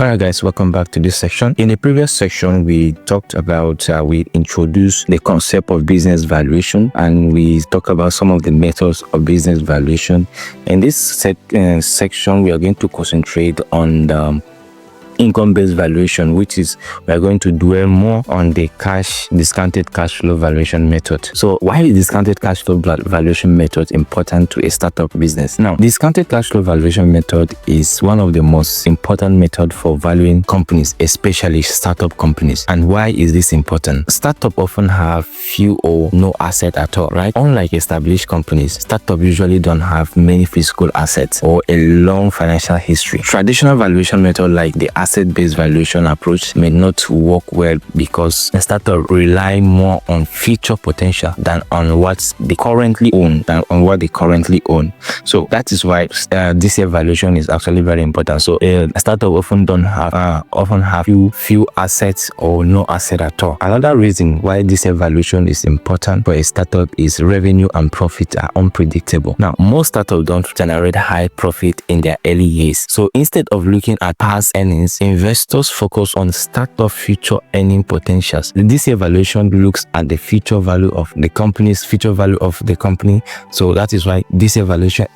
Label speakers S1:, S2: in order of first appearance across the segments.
S1: Alright guys, welcome back to this section. In the previous section, we talked about, we introduced the concept of business valuation, and we talked about some of the methods of business valuation. In this section, we are going to concentrate on the income-based valuation, which is we are going to dwell more on the discounted cash flow valuation method. So why is discounted cash flow valuation method important to a startup business? Now, discounted cash flow valuation method is one of the most important methods for valuing companies, especially startup companies. And why is this important? Startup often have few or no asset at all, right? Unlike established companies, startup usually don't have many physical assets or a long financial history. Traditional valuation method like the asset-based valuation approach may not work well because a startup rely more on future potential than on what they currently own. So that is why this evaluation is actually very important. So a startup often have few assets or no asset at all. Another reason why this evaluation is important for a startup is revenue and profit are unpredictable. Now, most startups don't generate high profit in their early years. So instead of looking at past earnings, investors focus on startup future earning potentials. This evaluation looks at the future value of the company. So that is why this evaluation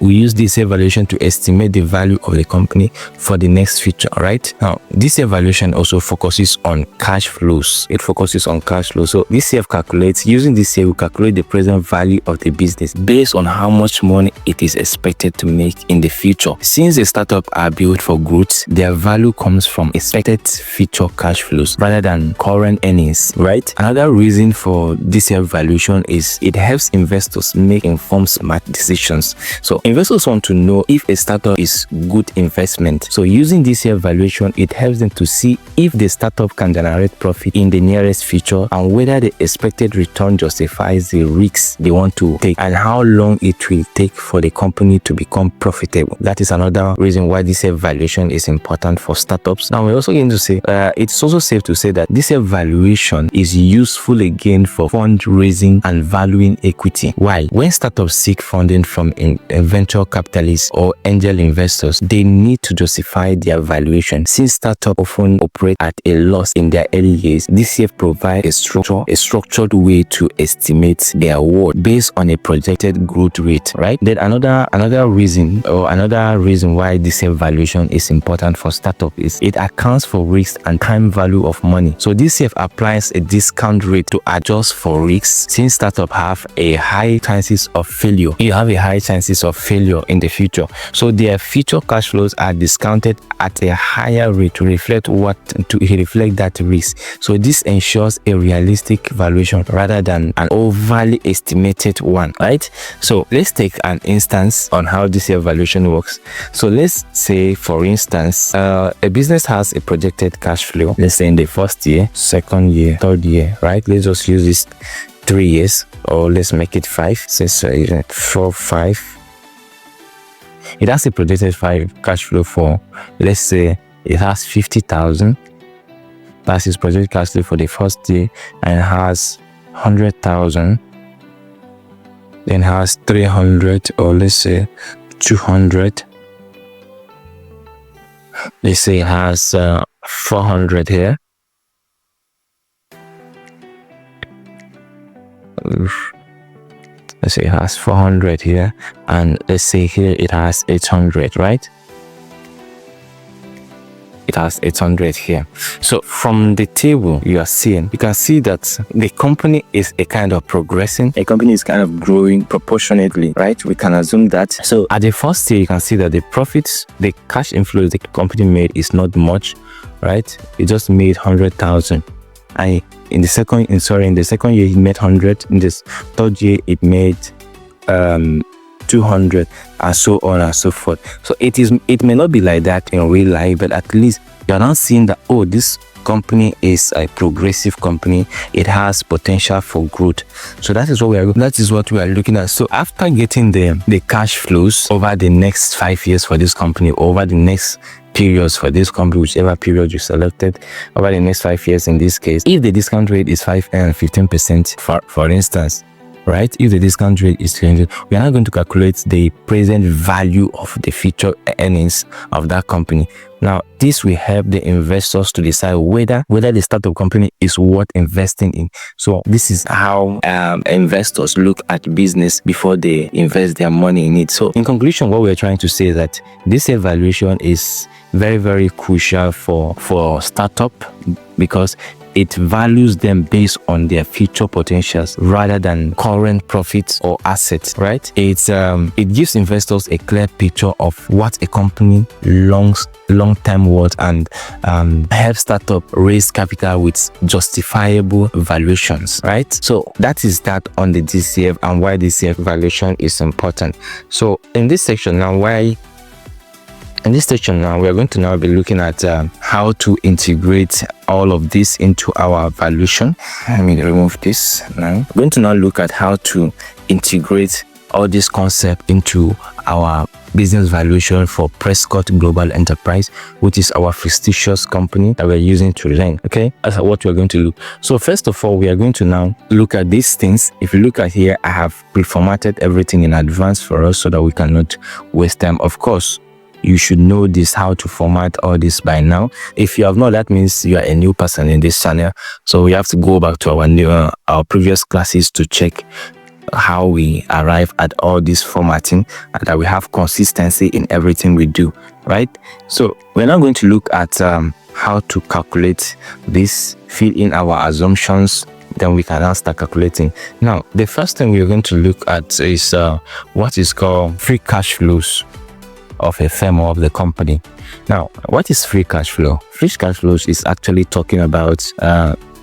S1: we use this evaluation to estimate the value of the company for the next future, right? Now, this evaluation also focuses on cash flows. It focuses on cash flow. So this using this we calculate the present value of the business based on how much money it is expected to make in the future. Since the startup are built for growth, their value comes from expected future cash flows rather than current earnings, right? Another reason for this evaluation is it helps investors make informed smart decisions. So investors want to know if a startup is good investment. So using this evaluation, it helps them to see if the startup can generate profit in the nearest future and whether the expected return justifies the risks they want to take and how long it will take for the company to become profitable. That is another reason why this evaluation is important for startups. Now, we're also going to say it's also safe to say that this evaluation is useful again for fundraising and valuing equity. Why? When startups seek funding from venture capitalists or angel investors, they need to justify their valuation. Since startups often operate at a loss in their early years, this provides a structured way to estimate their worth based on a projected growth rate, right? Then another reason why this evaluation is important for startup is it accounts for risk and time value of money. So this applies a discount rate to adjust for risks. Since startups have a high chances of failure, in the future. So their future cash flows are discounted at a higher rate to reflect that risk. So this ensures a realistic valuation rather than an overly estimated one, right? So let's take an instance on how this evaluation works. So let's say, for instance, a business has a projected cash flow, let's say in the first year, second year, third year, right? Let's just use this 3 years, or let's make it 5, say 4, 5. It has a projected cash flow for, let's say it has 50,000. That's its projected cash flow for the first year, and it has 100,000. Then has 300, or let's say 200. Let's say it has 400 here. Let's say it has 400 here, and let's say here it has 800, right? It has 800 here. So from the table you can see that the company is a kind of progressing. A company is kind of growing proportionately, right? We can assume that. So at the first year, you can see that the profits, the cash inflow the company made is not much, right? It just made 100,000. And in the second year it made 100. In this third year it made 200, and so on and so forth. So it may not be like that in real life, but at least you're not seeing that, oh, this company is a progressive company, it has potential for growth. So that is what we are looking at. So after getting the cash flows over the next 5 years for this company, over the next periods for this company, whichever period you selected, over the next 5 years in this case, if the discount rate is 15%, for instance, right? If the discount rate is changing, we are not going to calculate the present value of the future earnings of that company. Now, this will help the investors to decide whether the startup company is worth investing in. So this is how investors look at business before they invest their money in it. So in conclusion, what we're trying to say is that this evaluation is very, very crucial for startup, because it values them based on their future potentials rather than current profits or assets, right? It gives investors a clear picture of what a company long-term worth, and helps startup raise capital with justifiable valuations, right? So that is that on the DCF and why DCF valuation is important. So in this section now, we are going to now be looking at how to integrate all of this into our valuation. Let me remove this now. We're going to now look at how to integrate all this concept into our business valuation for Prescott Global Enterprise, which is our prestigious company that we're using to learn. Okay, that's what we're going to do. So first of all, we are going to now look at these things. If you look at here, I have pre-formatted everything in advance for us so that we cannot waste time. Of course, you should know this, how to format all this by now. If you have not, that means you are a new person in this channel. So we have to go back to our previous classes to check how we arrive at all this formatting, and that we have consistency in everything we do, right? So we're now going to look at how to calculate this, fill in our assumptions, then we can now start calculating. Now, the first thing we're going to look at is what is called free cash flows of a firm or of the company. Now, what is free cash flow? Free cash flows is actually talking about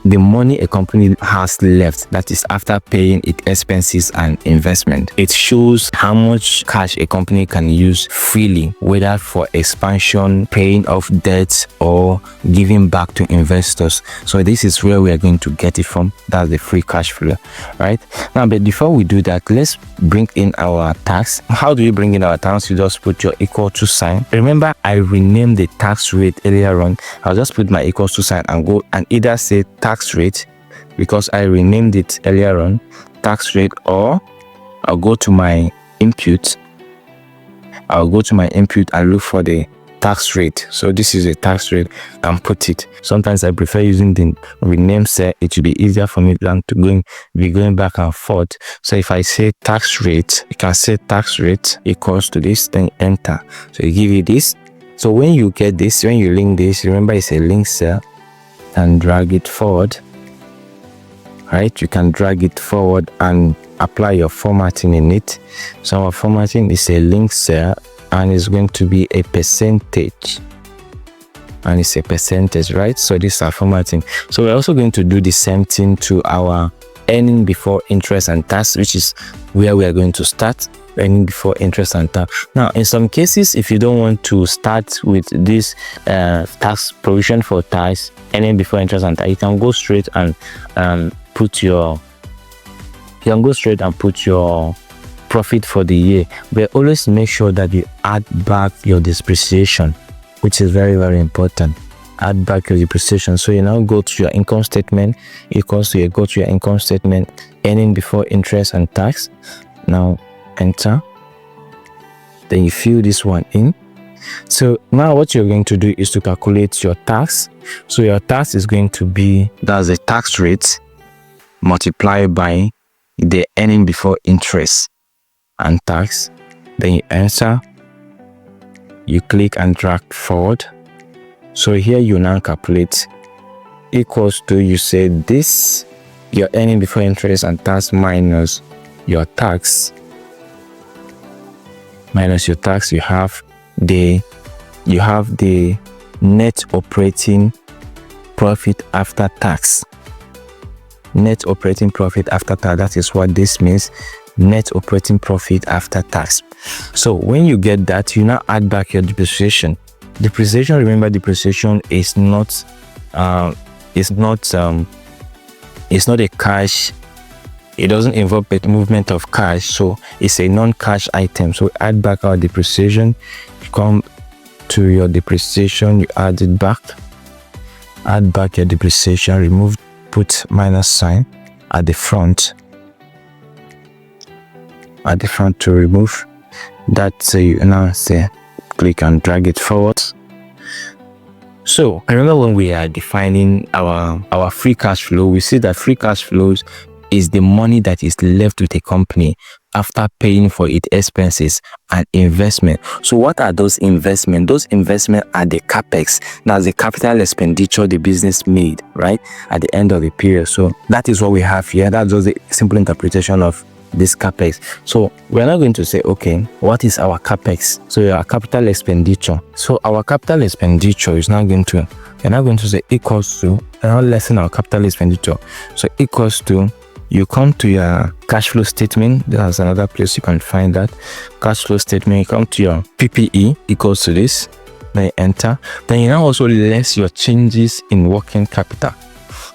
S1: the money a company has left, that is after paying its expenses and investment. It shows how much cash a company can use freely, whether for expansion, paying off debts, or giving back to investors. So this is where we are going to get it from. That's the free cash flow, right? Now, but before we do that, let's bring in our tax. How do you bring in our tax? You just put your equal to sign. Remember, I renamed the tax rate earlier on. I'll just put my equals to sign and go and either say tax rate, because I renamed it earlier on, tax rate, or I'll go to my input. I'll go to my input and look for the tax rate. So this is a tax rate and put it. Sometimes I prefer using the rename cell. It will be easier for me than to be going back and forth. So if I say tax rate, you can say tax rate equals to this, then enter. So you give you this. So when you get this, when you link this, remember it's a link cell, and drag it forward, right? You can drag it forward and apply your formatting in it. So our formatting is a link cell, and it's going to be a percentage, and it's a percentage, right? So this is our formatting. So we're also going to do the same thing to our earning before interest and tax, which is where we are going to start. Earning before interest and tax. Now, in some cases, if you don't want to start with this tax provision for tax, earning before interest and tax, you can go straight and put your profit for the year. But always make sure that you add back your depreciation, which is very, very important. Add back your depreciation. So you now go to your income statement. You go to your income statement, earning before interest and tax. Now enter. Then you fill this one in. So now what you're going to do is to calculate your tax. So your tax is going to be, that's the tax rate multiplied by the earning before interest and tax. Then you enter. You click and drag forward. So here you now calculate equals to, you say this, your earning before interest and tax minus your tax. Minus your tax, you have the net operating profit after tax. Net operating profit after tax, that is what this means. Net operating profit after tax. So when you get that, you now add back your depreciation. Depreciation, remember, depreciation is not a cash. It doesn't involve a movement of cash, so it's a non-cash item. So add back our depreciation. You come to your depreciation, you add it back. Add back your depreciation, remove, put minus sign at the front. a different to remove. That you now say click and drag it forward. So remember when we are defining our free cash flow, we see that free cash flows is the money that is left with a company after paying for its expenses and investment. So what are those investments? Those investments are the capex. That's the capital expenditure the business made, right, at the end of the period. So that is what we have here. That's just the simple interpretation of this capex. So we're not going to say, okay, what is our capex? So our capital expenditure. So our capital expenditure is now going to, we're not going to say equals to, and not lessen our capital expenditure. So equals to, you come to your cash flow statement. There's another place you can find that cash flow statement. You come to your PPE equals to this, then you enter. Then you now also less your changes in working capital.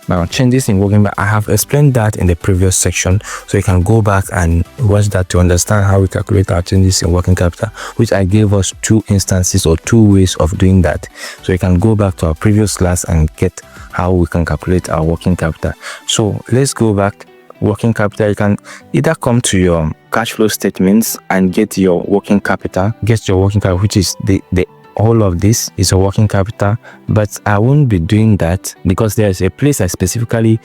S1: Now, changes in working capital, I have explained that in the previous section, so you can go back and watch that to understand how we calculate our changes in working capital, which I gave us 2 instances or 2 ways of doing that. So you can go back to our previous class and get how we can calculate our working capital. So let's go back. Working capital, you can either come to your cash flow statements and get your working capital, which is the all of this is a working capital, but I won't be doing that because there's a place I specifically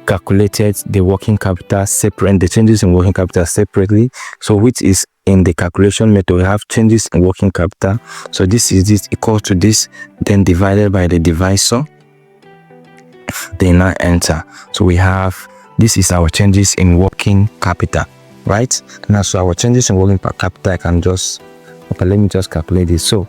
S1: calculated the working capital separate, the changes in working capital separately. So which is in the calculation method, we have changes in working capital. So this is this equal to this, then divided by the divisor, then now enter. So we have, this is our changes in working capital, right? Now, so our changes in working capital, I can just, okay, let me just calculate this. So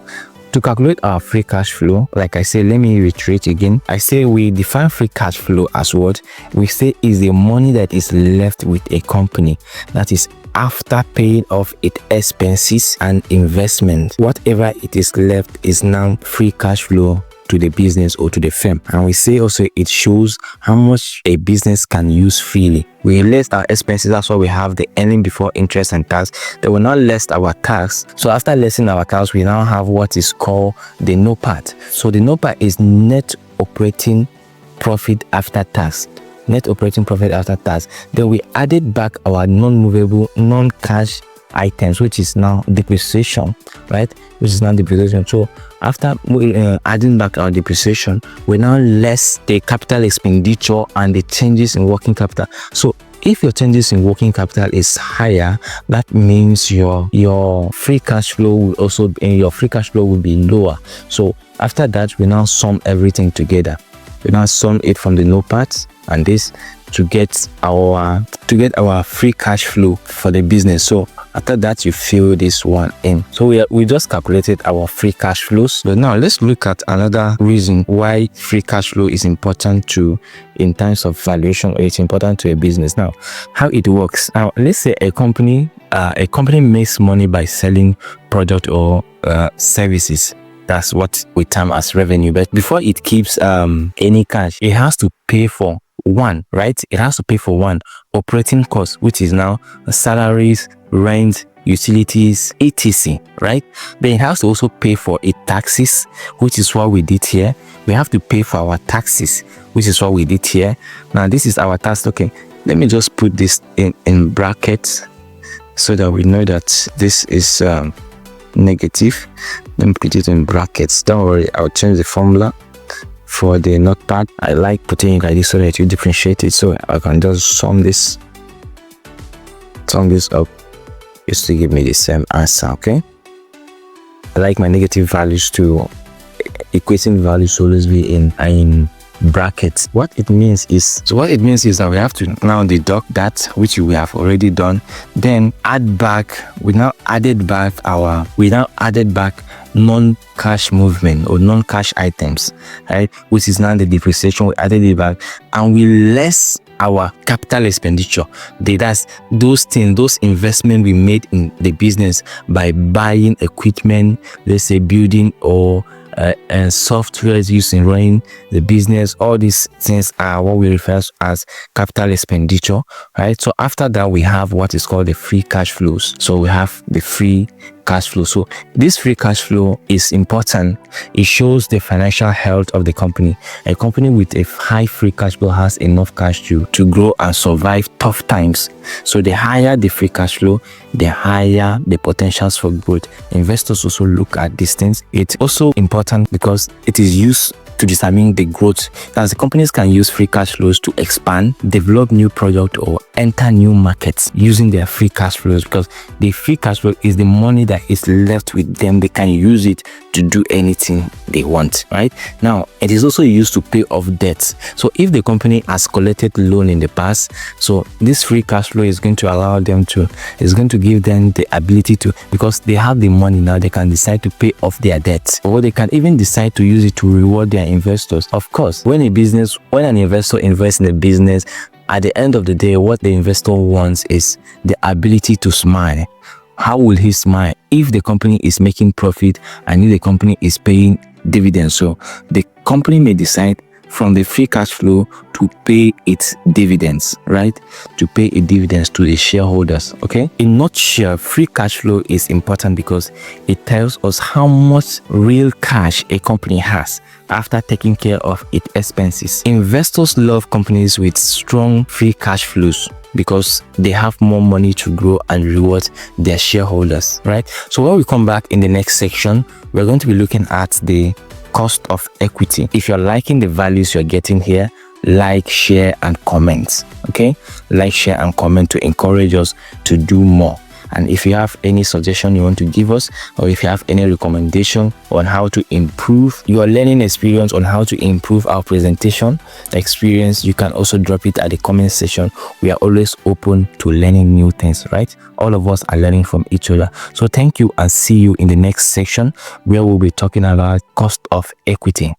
S1: to calculate our free cash flow, like I say, let me reiterate again. I say we define free cash flow as what we say is the money that is left with a company, that is after paying off its expenses and investment. Whatever it is left is now free cash flow to the business or to the firm. And we say also it shows how much a business can use freely. We list our expenses, that's why we have the earning before interest and tax. They will not list our tax. So after listing our tax, we now have what is called the NOPAT. So the NOPAT is net operating profit after tax. Net operating profit after tax. Then we added back our non-movable, non-cash items, which is now depreciation, right? Which is now depreciation. So after adding back our depreciation, we now less the capital expenditure and the changes in working capital. So if your changes in working capital is higher, that means your free cash flow will also be lower. So after that, we now sum everything together. We now sum it from the NOPAT and this to get our free cash flow for the business. So after that, you fill this one in. So we just calculated our free cash flows. But now let's look at another reason why free cash flow is important in terms of valuation, or it's important to a business. Now, how it works. Now, let's say a company makes money by selling product or services. That's what we term as revenue. But before it keeps any cash, it has to pay for one, right? It has to pay for one operating cost, which is now salaries, rent, utilities, etc., right? Then it has to also pay for its taxes, which is what we did here. We have to pay for our taxes, which is what we did here. Now this is our tax. Okay, let me just put this in brackets so that we know that this is negative. Let me put it in brackets. Don't worry, I'll change the formula for the notepad. I like putting it like this so that you differentiate it. So I can just sum this up just to give me the same answer. Okay, I like my negative values to equating values always be in brackets. What it means is that we have to now deduct that which we have already done, then add back. We now added back non-cash movement or non-cash items, right, which is now the depreciation. We added it back and we less our capital expenditure. That's those things, those investments we made in the business by buying equipment, let's say building or and software used in running the business. All these things are what we refer to as capital expenditure, right? So after that, we have what is called the free cash flows. So we have the free cash flow. So this free cash flow is important. It shows the financial health of the company. A company with a high free cash flow has enough cash to grow and survive tough times. So the higher the free cash flow, the higher the potentials for growth. Investors also look at these things. It's also important because it is used to determine the growth, as the companies can use free cash flows to expand, develop new product, or enter new markets using their free cash flows, because the free cash flow is the money that is left with them. They can use it to do anything they want. Right now, it is also used to pay off debts. So if the company has collected loan in the past, so this free cash flow is going to allow them to, is going to give them the ability to, because they have the money now, they can decide to pay off their debts, or they can even decide to use it to reward their investors. Of course, when an investor invests in a business, at the end of the day, what the investor wants is the ability to smile. How will he smile if the company is making profit and if the company is paying dividends? So the company may decide from the free cash flow to pay its dividends, right? To pay a dividends to the shareholders. Okay. In a nutshell, free cash flow is important because it tells us how much real cash a company has after taking care of its expenses. Investors love companies with strong free cash flows because they have more money to grow and reward their shareholders, right? So when we come back in the next section, we're going to be looking at the cost of equity. If you're liking the values you're getting here, like, share, and comment. Okay, like, share, and comment to encourage us to do more. And if you have any suggestion you want to give us, or if you have any recommendation on how to improve your learning experience, on how to improve our presentation experience, you can also drop it at the comment section. We are always open to learning new things, right? All of us are learning from each other. So thank you, and see you in the next section where we'll be talking about cost of equity.